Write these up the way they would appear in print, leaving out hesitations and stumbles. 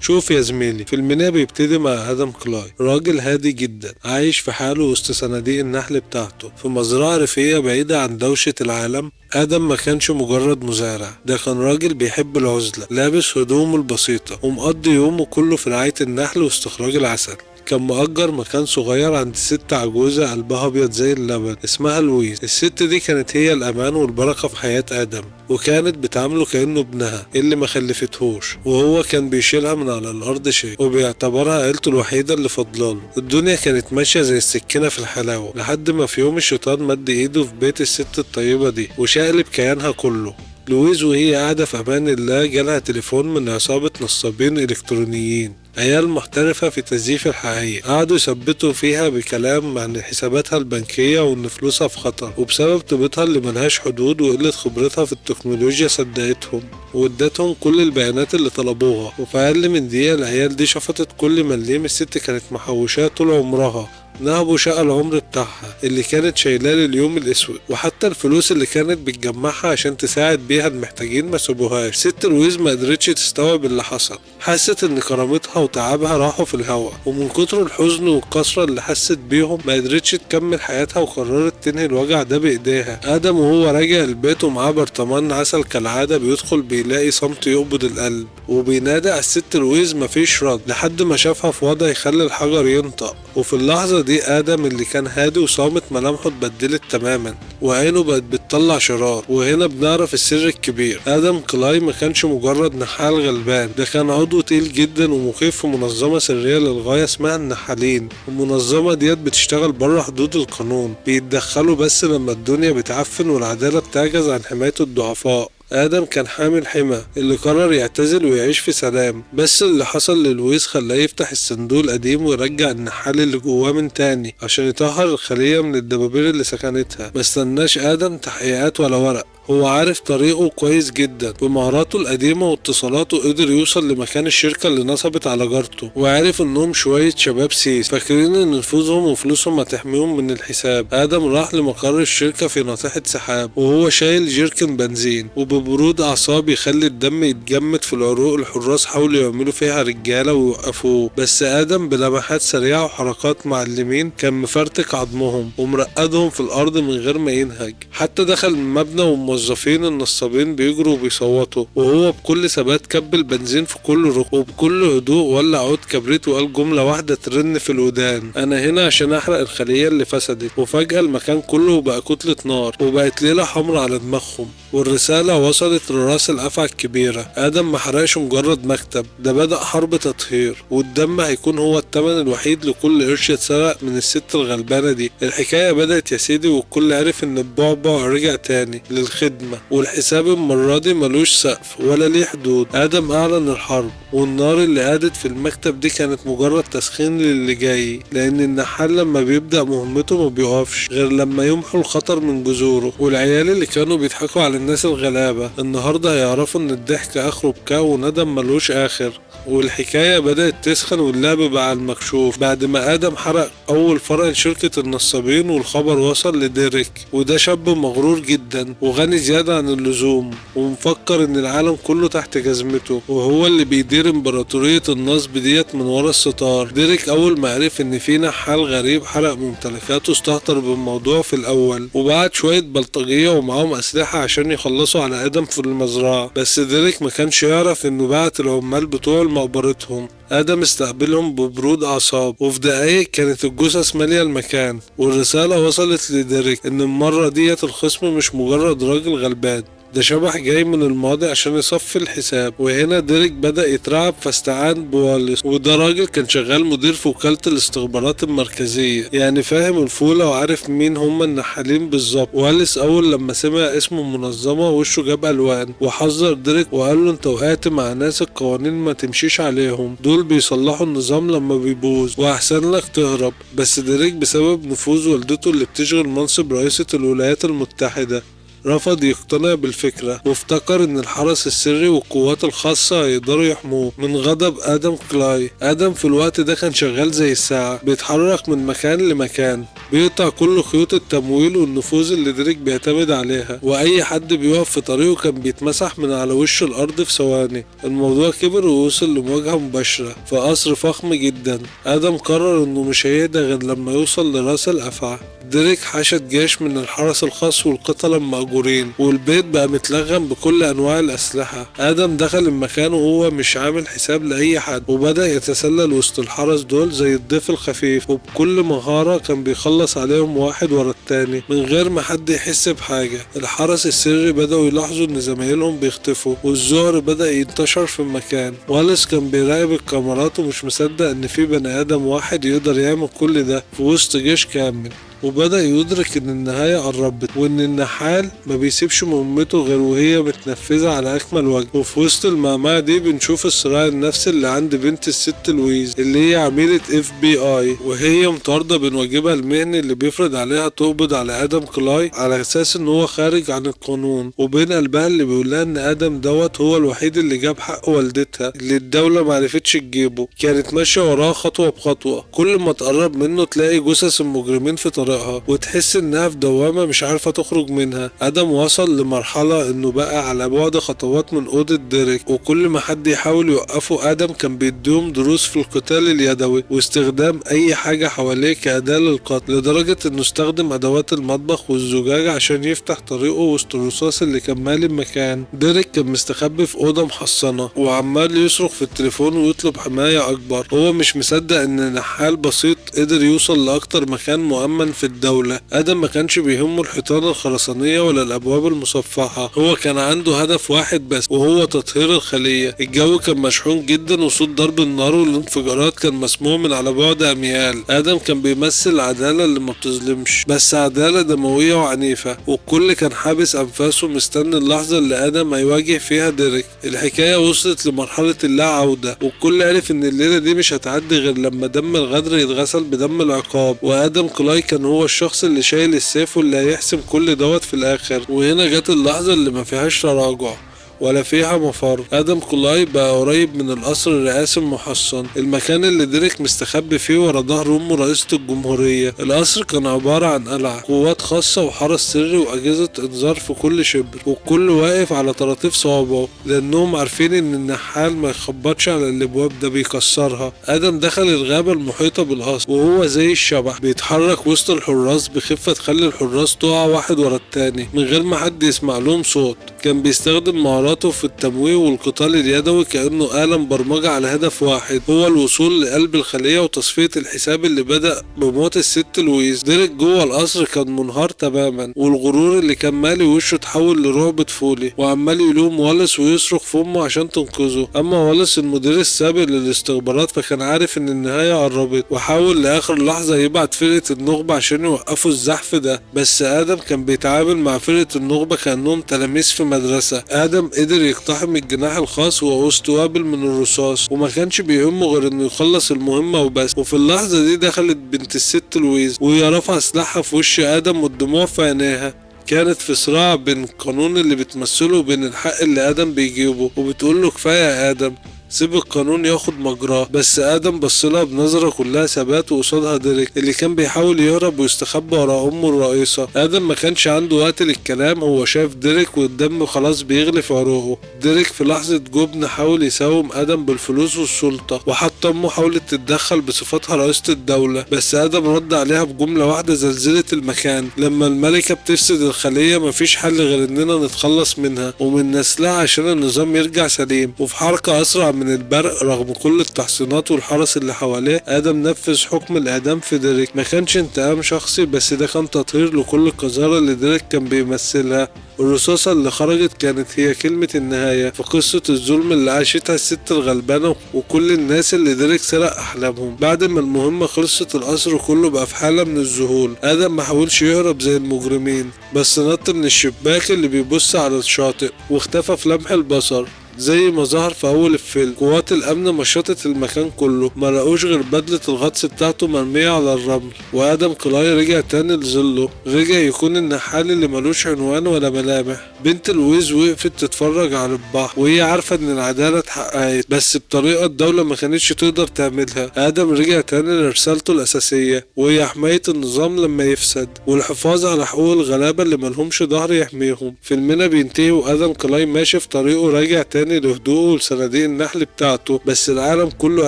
شوف يا زميلي، فيلمنا بيبتدي مع آدم كلاي، راجل هادي جدا عايش في حاله وسط صناديق النحل بتاعته في مزرعة ريفية بعيدة عن دوشة العالم. آدم ما كانش مجرد مزارع، ده كان راجل بيحب العزلة، لابس هدومه البسيطة ومقضي يومه كله في رعاية النحل واستخراج العسل. كان مأجر مكان صغير عند ست عجوزة قلبها أبيض زي اللبن اسمها لويس. الست دي كانت هي الأمان والبركة في حياة آدم، وكانت بتعامله كأنه ابنها اللي ما خلفتهوش، وهو كان بيشيلها من على الأرض شيء وبيعتبرها عيلته الوحيدة اللي فضلاله. الدنيا كانت ماشية زي السكينة في الحلاوة، لحد ما في يوم الشيطان مد إيده في بيت الست الطيبة دي وشقلب كيانها كله. لويز وهي قاعدة في أمان الله جالها تليفون من عصابة نصابين إلكترونيين، عيال محترفة في تزييف الحقيقة. قعدوا يثبتوا فيها بكلام عن حساباتها البنكية وإن فلوسها في خطر، وبسبب طيبتها اللي ملهاش حدود وقلة خبرتها في التكنولوجيا صدقتهم وادتهم كل البيانات اللي طلبوها. وفي أقل من دقيقة العيال دي شفطت كل مليم الست كانت محوشاه طول عمرها، نهبوا شقى العمر بتاعها اللي كانت شايلاه لليوم الاسود، وحتى الفلوس اللي كانت بتجمعها عشان تساعد بيها المحتاجين ما سابوهاش. ست لويز ما قدرتش تستوعب اللي حصل، حست ان كرامتها وتعبها راحوا في الهوا، ومن كتر الحزن والكسرة اللي حست بيهم ما قدرتش تكمل حياتها وقررت تنهي الوجع ده بايديها. ادم وهو راجع البيت ومعاه برطمان عسل كالعادة بيدخل بيلاقي صمت يقبض القلب، وبينادي على الست لويز مفيش رد لحد ما شافها في وضع يخلي الحجر ينطق. وفي اللحظة دي آدم اللي كان هادي وصامت ملامحه اتبدلت تماما وعينه بقت بتطلع شرار. وهنا بنعرف السر الكبير، آدم كلاي ما كانش مجرد نحال غلبان، ده كان عضو تقيل جدا ومخيف في منظمة سرية للغاية اسمها النحالين. المنظمة ديت بتشتغل بره حدود القانون، بيتدخلوا بس لما الدنيا بتعفن والعدالة بتعجز عن حماية الضعفاء. آدم كان حامل حمى اللي قرر يعتزل ويعيش في سلام، بس اللي حصل للويس خلاه يفتح الصندوق القديم ويرجع النحال اللي جواه من تاني عشان يطهر الخلية من الدبابير اللي سكنتها. ما استناش آدم تحقيقات ولا ورق، هو عارف طريقه كويس جدا، بمهاراته القديمة واتصالاته قدر يوصل لمكان الشركة اللي نصبت على جارته، وعارف انهم شوية شباب سيس فاكرين ان نفوذهم وفلوسهم هتحميهم من الحساب. آدم راح لمقر الشركة في ناطحة سحاب وهو شايل جيركن بنزين، وببرود أعصاب يخلي الدم يتجمد في العروق. الحراس حاولوا يعملوا فيها رجالة ويوقفوه، بس آدم بلمحات سريعة وحركات معلمين كان مفرتك عظمهم ومرقدهم في الأرض من غير ما ينهج. حتى دخل المبنى والموظفين النصابين بيجروا وبيصوتوا، وهو بكل ثبات كب البنزين في كل ركن وبكل هدوء ولع عود كبريت وقال جملة واحدة ترن في الودان: أنا هنا عشان أحرق الخلية اللي فسدت. وفجأة المكان كله بقى كتلة نار وبقت ليلة حمراء على دماغهم، والرسالة وصلت لراس الأفعى الكبيرة: آدم ما حرقش مجرد مكتب، ده بدأ حرب تطهير، والدم هيكون هو الثمن الوحيد لكل قرش اتسرق من الست الغلبانة دي. الحكاية بدأت يا سيدي، والكل عرف إن البعبع رجع تاني للخدمة، والحساب المرة دي ملوش سقف ولا ليه حدود. آدم أعلن الحرب، والنار اللي قادت في المكتب دي كانت مجرد تسخين للي جاي، لأن النحال لما بيبدأ مهمته ما بيقفش غير لما يمحو الخطر من جذوره. والعيال اللي كانوا بيضحكوا على الناس الغلابة النهاردة هيعرفوا ان الضحك اخره بكاء وندم ملوش اخر. والحكاية بدأت تسخن واللعب بقى على المكشوف بعد ما آدم حرق أول فرع لشركة النصابين، والخبر وصل لديريك، وده شاب مغرور جدا وغني زيادة عن اللزوم ومفكر إن العالم كله تحت جزمته وهو اللي بيدير إمبراطورية النصب ديت من ورا الستار. ديريك أول ما عرف إن في نحال غريب حرق ممتلكاته استهتر بالموضوع في الأول، وبعت شوية بلطجية ومعاهم أسلحة عشان يخلصوا على آدم في المزرعة. بس ديريك ما كانش يعرف إنه بعت العمال بتوع مقبرتهم. آدم استقبلهم ببرود أعصاب، وفي دقايق كانت الجثث مالية المكان، والرسالة وصلت لديريك إن المرة ديت الخصم مش مجرد راجل غلبان، ده شبح جاي من الماضي عشان يصفي الحساب. وهنا ديريك بدأ يترعب فاستعان بواليس، وده راجل كان شغال مدير في وكالة الاستخبارات المركزية، يعني فاهم الفولة وعارف مين هم النحالين بالظبط. واليس أول لما سمع اسم المنظمة وشه جاب ألوان، وحذر ديريك وقال له: انت وقعت مع ناس القوانين ما تمشيش عليهم، دول بيصلحوا النظام لما بيبوظ وأحسن لك تهرب. بس ديريك بسبب نفوذ والدته اللي بتشغل منصب رئيسة الولايات المتحدة رفض يقتنع بالفكرة، وافتكر ان الحرس السري والقوات الخاصة هيقدروا يحموه. من غضب آدم كلاي، آدم في الوقت ده كان شغال زي الساعة بيتحرك من مكان لمكان بيقطع كل خيوط التمويل والنفوذ اللي ديريك بيعتمد عليها، واي حد بيقف في طريقه كان بيتمسح من على وش الارض في ثواني. الموضوع كبر ووصل لمواجهة مباشرة في قصر فخم جدا. ادم قرر انه مش هيهدى غير لما يوصل لراس الافعى. ديريك حشد جيش من الحرس الخاص والقتلة المأجورين، والبيت بقى متلغم بكل أنواع الأسلحة. آدم دخل المكان وهو مش عامل حساب لأي حد، وبدأ يتسلل وسط الحرس دول زي الضيف الخفيف، وبكل مهارة كان بيخلص عليهم واحد ورا التاني من غير ما حد يحس بحاجة. الحرس السري بدأوا يلاحظوا إن زمايلهم بيختفوا، والذعر بدأ ينتشر في المكان. واليس كان بيراقب الكاميرات ومش مصدق إن في بني آدم واحد يقدر يعمل كل ده في وسط جيش كامل. وبدأ يدرك إن النهاية قربت، وإن النحال ما بيسيبش مهمته غير وهي متنفذة على أكمل وجه. وفي وسط المعمعة دي بنشوف الصراع النفسي اللي عند بنت الست لويز اللي هي عميلة FBI، وهي مطاردة بين واجبها المهني اللي بيفرض عليها تقبض على آدم كلاي على أساس إن هو خارج عن القانون، وبين قلبها اللي بيقولها إن آدم دوت هو الوحيد اللي جاب حق والدتها اللي الدولة معرفتش تجيبه. كانت ماشية وراه خطوة بخطوة، كل ما تقرب منه تلاقي جثث المجرمين في طريقها، وتحس انها في دوامة مش عارفة تخرج منها. ادم وصل لمرحلة انه بقى على بعد خطوات من اوضة ديريك، وكل ما حد يحاول يوقفه ادم كان بيديهم دروس في القتال اليدوي واستخدام اي حاجة حواليه كأداة للقتل، لدرجة انه استخدم ادوات المطبخ والزجاج عشان يفتح طريقه وسط الرصاص اللي كان مالي المكان. ديريك كان مستخبي في اوضة محصنة وعمال يصرخ في التليفون ويطلب حماية اكبر. هو مش مصدق ان نحال بسيط قدر يوصل لاكتر مكان مؤمن في الدولة. آدم ما كانش بيهمه الحيطان الخرسانية ولا الأبواب المصفحة، هو كان عنده هدف واحد بس، وهو تطهير الخلية. الجو كان مشحون جدا وصوت ضرب النار والانفجارات كان مسموع من على بعد أميال. آدم كان بيمثل العدالة اللي ما بتظلمش، بس عدالة دموية وعنيفة، والكل كان حابس أنفاسه مستني اللحظة اللي آدم هيواجه فيها ديريك. الحكاية وصلت لمرحلة اللا عودة، والكل عرف إن الليلة دي مش هتعدي غير لما دم الغدر يتغسل بدم العقاب. وآدم كلاي كان هو الشخص اللي شايل السيف واللي هيحسم كل دوت في الاخر. وهنا جت اللحظة اللي ما فيهاش تراجع ولا فيها مفر. آدم كلاي بقى قريب من القصر الرئاسي المحصن، المكان اللي ديريك مستخبي فيه ورا ظهر أمه رئيسة الجمهورية. القصر كان عبارة عن قلعة، قوات خاصة وحرس سري وأجهزة إنذار في كل شبر، والكل واقف على طراطيف صوابعه لأنهم عارفين إن النحال ما يخبطش على الأبواب ده بيكسرها. آدم دخل الغابة المحيطة بالقصر وهو زي الشبح بيتحرك وسط الحراس بخفة تخلي الحراس تقع واحد ورا التاني من غير ما حد يسمع لهم صوت. كان بيستخدم مهاراته في التمويه والقتال اليدوي كأنه آلة برمجة على هدف واحد، هو الوصول لقلب الخلية وتصفية الحساب اللي بدأ بموت الست لويز. ديريك جوه القصر كان منهار تماما، والغرور اللي كان مالي وشه اتحول لرعب طفولي، وعمال يلوم واليس ويصرخ في امه عشان تنقذه. اما واليس المدير السابق للاستخبارات فكان عارف ان النهاية قربت، وحاول لآخر لحظة يبعت فرقة النخبة عشان يوقفوا الزحف ده. بس آدم كان بيتعامل مع فرقة النخبة كأنهم تلاميذ في مدرسة. آدم قدر يقتحم الجناح الخاص ووسط وابل من الرصاص، وما كانش بيهمه غير انه يخلص المهمة وبس. وفي اللحظة دي دخلت بنت الست لويز وهي رافعة سلاحها في وش آدم والدموع في عينيها. كانت في صراع بين القانون اللي بتمثله وبين الحق اللي آدم بيجيبه، وبتقول له كفاية يا آدم، سيب القانون ياخد مجراه. بس آدم بصلها بنظرة كلها ثبات، وقصادها ديريك اللي كان بيحاول يهرب ويستخبى ورا أمه الرئيسة. آدم ما كانش عنده وقت للكلام، هو شاف ديريك والدم خلاص بيغلي في عروقه. ديريك في لحظة جبن حاول يساوم آدم بالفلوس والسلطة، وحتى أمه حاولت تتدخل بصفتها رئيسة الدولة، بس آدم رد عليها بجملة واحدة زلزلت المكان: لما الملكة بتفسد الخلية مفيش حل غير إننا نتخلص منها ومن نسلها عشان النظام يرجع سليم. وفي حركة أسرع من البرق رغم كل التحصينات والحرس اللي حواليه، آدم نفذ حكم الإعدام في ديريك. ما كانش انتقام شخصي، بس ده كان تطهير لكل القذارة اللي ديريك كان بيمثلها. الرصاصة اللي خرجت كانت هي كلمة النهاية في قصة الظلم اللي عاشتها الست الغلبانة وكل الناس اللي ديريك سرق أحلامهم. بعد ما المهمة خلصت القصر كله بقى في حالة من الذهول. آدم ما حاولش يهرب زي المجرمين، بس نط من الشباك اللي بيبص على الشاطئ واختفى في لمح البصر. زي ما ظهر في اول الفيلم. قوات الامن مشطت المكان كله، ما لقوش غير بدلة الغطس بتاعته مرمية على الرمل. وادم كلاي رجع تاني لظله، رجع يكون النحال اللي ملوش عنوان ولا ملامح. بنت لويز وقفت تتفرج على البحر وهي عارفة ان العدالة اتحققت، بس بطريقة الدولة ما كانتش تقدر تعملها. ادم رجع تاني لرسالته الاساسية، وهي حماية النظام لما يفسد، والحفاظ على حقوق الغلابة اللي ملهمش ظهر يحميهم. فيلمنا بينتهي وادم كلاي ماشي في طريقه راجع تاني لهدوءه ولصناديق النحل بتاعته، بس العالم كله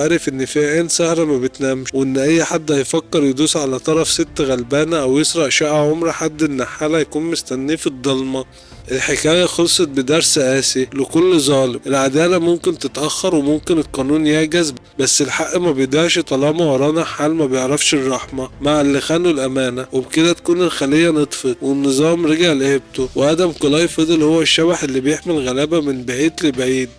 عارف ان في عين سهرة ما بتنامش، وان اي حد هيفكر يدوس على طرف ست غلبانة او يسرق شقة عمر حد النحالة هيكون مستنيه في الضلمة. الحكاية خلصت بدرس قاسي لكل ظالم. العدالة ممكن تتأخر وممكن القانون يعجز، بس الحق ما بيضيعش طالما ورانا حال ما بيعرفش الرحمة مع اللي خانوا الأمانة. وبكده تكون الخلية نطفت والنظام رجع لهيبته، وآدم كلاي فضل هو الشبح اللي بيحمي الغلابة من بعيد لبعيد.